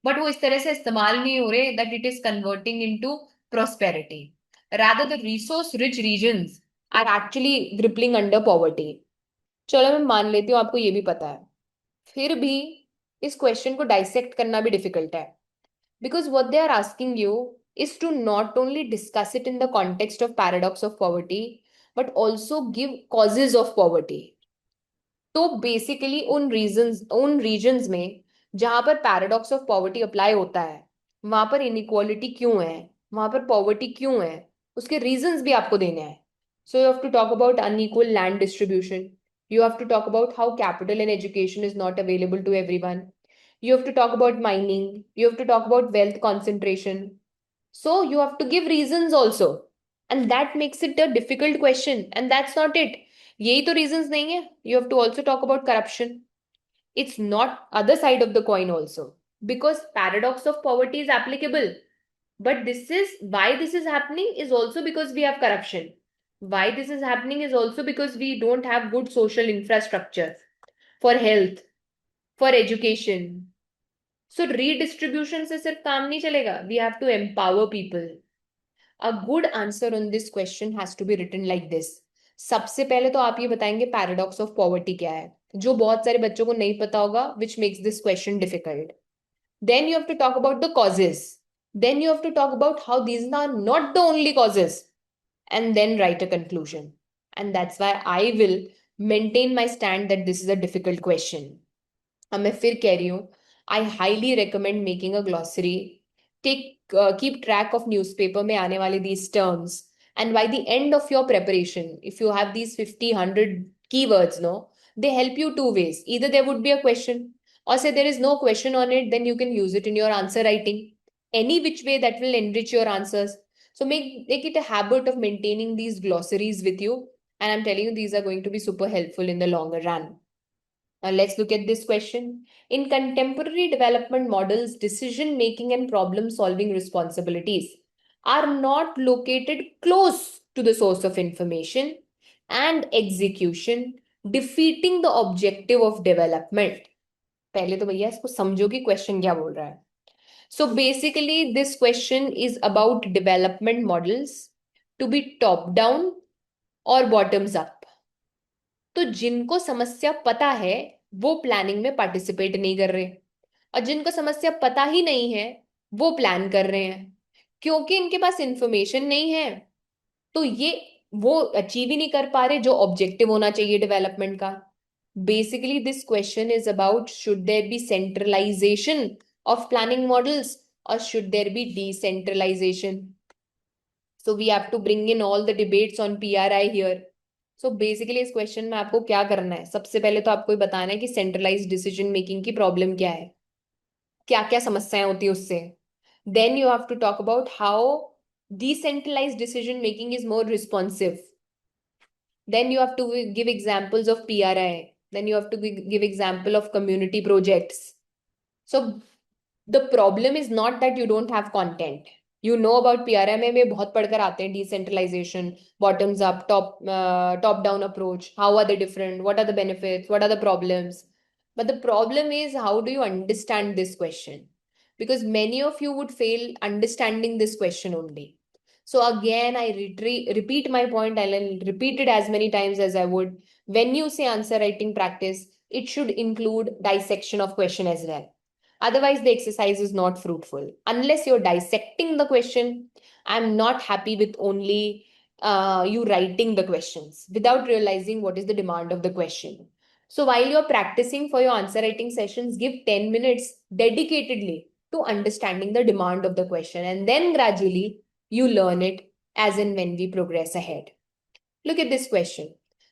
बट वो इस तरह से इस्तेमाल नहीं हो रहे that it is converting into prosperity. Rather the resource rich regions are actually grappling under poverty. चलो मैं मान लेती हूँ आपको ये भी पता है, फिर भी इस क्वेश्चन को डाइसेक्ट करना भी डिफिकल्ट है. Because what they are asking you is to not only discuss it in the context of paradox of poverty, but also give causes of poverty. तो बेसिकली उन रीजन्स में जहां पर पैराडॉक्स ऑफ पॉवर्टी अप्लाई होता है, वहां पर inequality क्यों है, वहां पर पॉवर्टी क्यों है, उसके रीजंस भी आपको देने हैं. So you have to talk about unequal land distribution. You have to talk about how capital and education is not available to everyone. You have to talk about mining. You have to talk about wealth concentration. So you have to give reasons also. And that makes it a difficult question. And that's not it. यही तो reasons नहीं है. You have to also talk about corruption. It's not other side of the coin also. Because paradox of poverty is applicable. But this is why this is happening is also because we have corruption. Why this is happening is also because we don't have good social infrastructure for health, for education. So redistribution से सिर्फ काम नहीं चलेगा. We have to empower people. A good answer on this question has to be written like this. सबसे पहले तो आप ये बताएंगे पैराडॉक्स ऑफ पॉवर्टी क्या है, जो बहुत सारे बच्चों को नहीं पता होगा, which makes this question difficult. Then you have to talk about the causes. Then you have to talk about how these are not the only causes, and then write a conclusion. And that's why I will maintain my stand that this is a difficult question. अब मैं फिर कह रही हूँ, I highly recommend making a glossary. Take keep track of newspaper में आने वाले these terms, and by the end of your preparation if you have these 50-100 keywords, no, they help you two ways. Either there would be a question, or say there is no question on it, then you can use it in your answer writing. Any which way that will enrich your answers. So make it a habit of maintaining these glossaries with you, and I'm telling you these are going to be super helpful in the longer run. Now let's look at this question. In contemporary development models, decision making and problem solving responsibilities are not located close to the source of information and execution, defeating the objective of development. पहले तो भैया इसको समझो कि question क्या बोल रहा है. So basically this question is about development models to be top down or bottoms up. तो जिनको समस्या पता है वो प्लानिंग में पार्टिसिपेट नहीं कर रहे, और जिनको समस्या पता ही नहीं है वो प्लान कर रहे हैं. क्योंकि इनके पास इंफॉर्मेशन नहीं है, तो ये वो अचीव ही नहीं कर पा रहे जो ऑब्जेक्टिव होना चाहिए डेवलपमेंट का. Basically this question is about should there be centralisation of planning models और should there be decentralisation. So we have to bring in all the debates on PRI here. So basically इस क्वेश्चन में आपको क्या करना है, सबसे पहले तो आपको ये बताना है कि सेंट्रलाइज्ड डिसीजन मेकिंग की प्रॉब्लम क्या है, क्या क्या समस्याएं होती है उससे. Then you have to talk about how decentralized decision making is more responsive. Then you have to give examples of PRI. Then you have to give example of community projects. So the problem is not that you don't have content. You know about PRI में बहुत पढ़कर आते हैं, decentralization, bottoms up, top down approach. How are they different? What are the benefits? What are the problems? But the problem is how do you understand this question? Because many of you would fail understanding this question only. So again, I repeat my point. I'll repeat it as many times as I would. When you say answer writing practice, it should include dissection of question as well. Otherwise, the exercise is not fruitful. Unless you're dissecting the question, I'm not happy with only you writing the questions without realizing what is the demand of the question. So while you're practicing for your answer writing sessions, give 10 minutes dedicatedly to understanding the demand of the question, and then gradually you learn it as and when we progress ahead. Look at this question.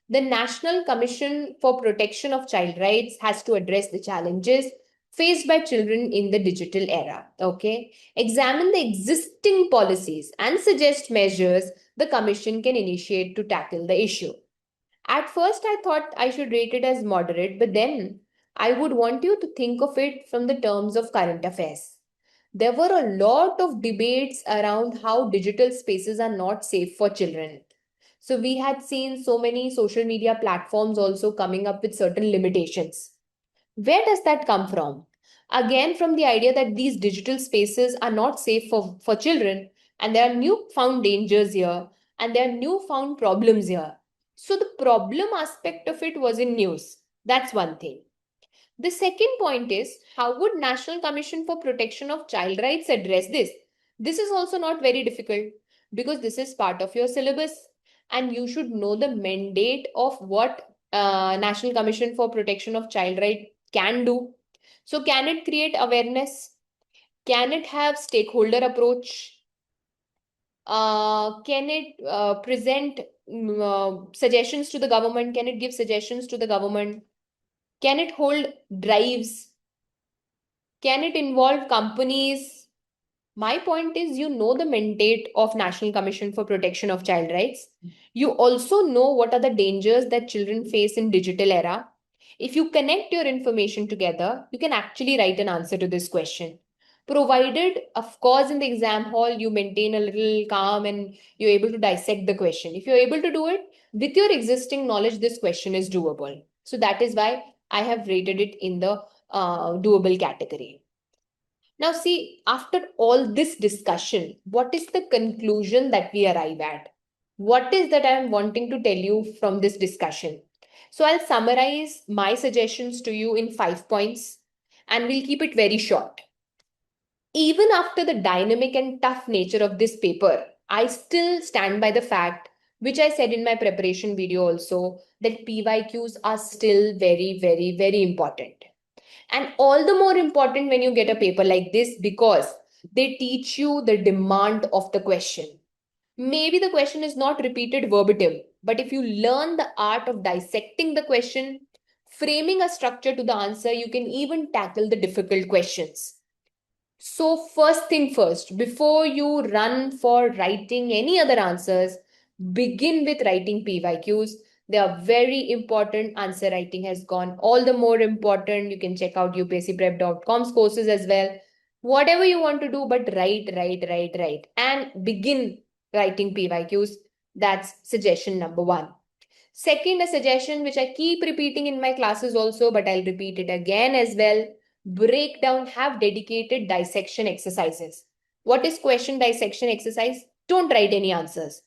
The National Commission for Protection of Child Rights has to address the challenges faced by children in the digital era. Okay. Examine the existing policies and suggest measures the Commission can initiate to tackle the issue. At first, I thought I should rate it as moderate, but then I would want you to think of it from the terms of current affairs. There were a lot of debates around how digital spaces are not safe for children. So we had seen so many social media platforms also coming up with certain limitations. Where does that come from? Again, from the idea that these digital spaces are not safe for children, and there are newfound dangers here, and there are newfound problems here. So the problem aspect of it was in news. That's one thing. The second point is, how would National Commission for Protection of Child Rights address this? This is also not very difficult because this is part of your syllabus and you should know the mandate of what National Commission for Protection of Child Right can do. So can it create awareness? Can it have stakeholder approach? Can it present suggestions to the government? Can it give suggestions to the government? Can it hold drives? Can it involve companies? My point is, you know the mandate of National Commission for Protection of Child Rights. You also know what are the dangers that children face in digital era. If you connect your information together, you can actually write an answer to this question. Provided, of course, in the exam hall, you maintain a little calm and you're able to dissect the question. If you're able to do it with your existing knowledge, this question is doable. So that is why I have rated it in the doable category. Now, see, after all this discussion, what is the conclusion that we arrive at? What is that I am wanting to tell you from this discussion? So, I'll summarize my suggestions to you in 5 points and we'll keep it very short. Even after the dynamic and tough nature of this paper, I still stand by the fact, which I said in my preparation video also, that PYQs are still very, very, very important. And all the more important when you get a paper like this because they teach you the demand of the question. Maybe the question is not repeated verbatim, but if you learn the art of dissecting the question, framing a structure to the answer, you can even tackle the difficult questions. So, first thing first, before you run for writing any other answers, begin with writing PYQs. They are very important. Answer writing has gone all the more important. You can check out upscprep.com's courses as well. Whatever you want to do, but write, and begin writing PYQs. That's suggestion number one. Second, a suggestion which I keep repeating in my classes also, but I'll repeat it again as well. Break down, have dedicated dissection exercises. What is question dissection exercise? Don't write any answers.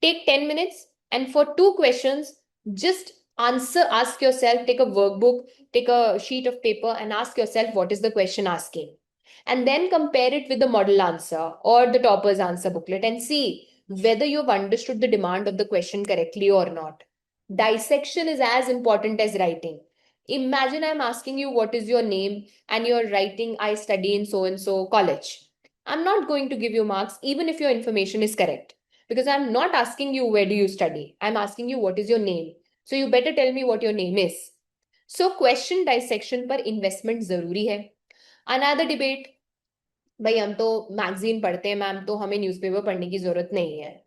Take 10 minutes and for two questions, just ask yourself, take a workbook, take a sheet of paper and ask yourself what is the question asking. And then compare it with the model answer or the topper's answer booklet and see whether you've understood the demand of the question correctly or not. Dissection is as important as writing. Imagine I'm asking you what is your name and you're writing I study in so and so college. I'm not going to give you marks even if your information is correct because I'm not asking you where do you study. I'm asking you what is your name. So you better tell me what your name is. So question dissection पर investment जरूरी है. Another debate, भाई हम तो magazine पढ़ते हैं ma'am तो हमें न्यूज़पेपर पढ़ने की जरूरत नहीं है.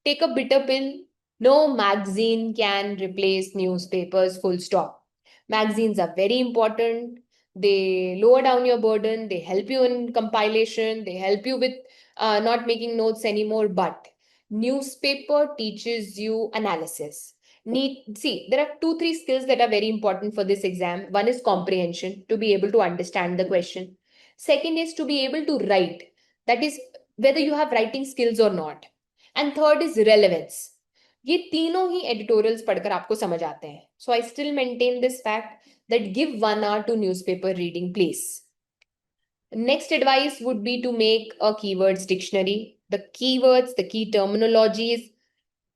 Take a bitter pill. No magazine can replace newspapers, full stop. Magazines are very important. They lower down your burden. They help you in compilation. They help you with not making notes anymore. But newspaper teaches you analysis. See, there are two, three skills that are very important for this exam. One is comprehension, to be able to understand the question. Second is to be able to write. That is whether you have writing skills or not. And third is relevance. ये तीनों ही editorials पढ़कर आपको समझ आते हैं. So I still maintain this fact that give 1 hour to newspaper reading, please. Next advice would be to make a keywords dictionary. The keywords, the key terminologies,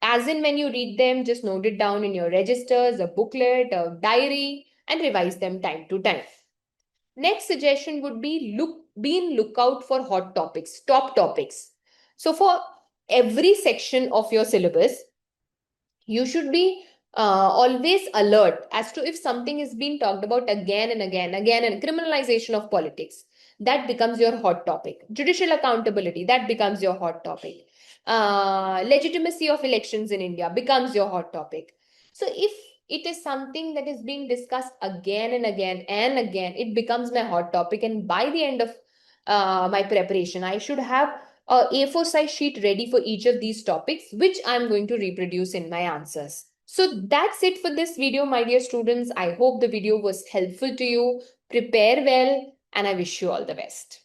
as in when you read them, just note it down in your registers, a booklet, a diary, and revise them time to time. Next suggestion would be in lookout for hot topics, top topics. So for every section of your syllabus, you should be always alert as to if something is being talked about again and again, and criminalization of politics. That becomes your hot topic. Judicial accountability, that becomes your hot topic. Legitimacy of elections in India becomes your hot topic. So if it is something that is being discussed again and again and again, it becomes my hot topic. And by the end of my preparation, I should have a A4 size sheet ready for each of these topics, which I'm going to reproduce in my answers. So that's it for this video, my dear students. I hope the video was helpful to you. Prepare well, and I wish you all the best.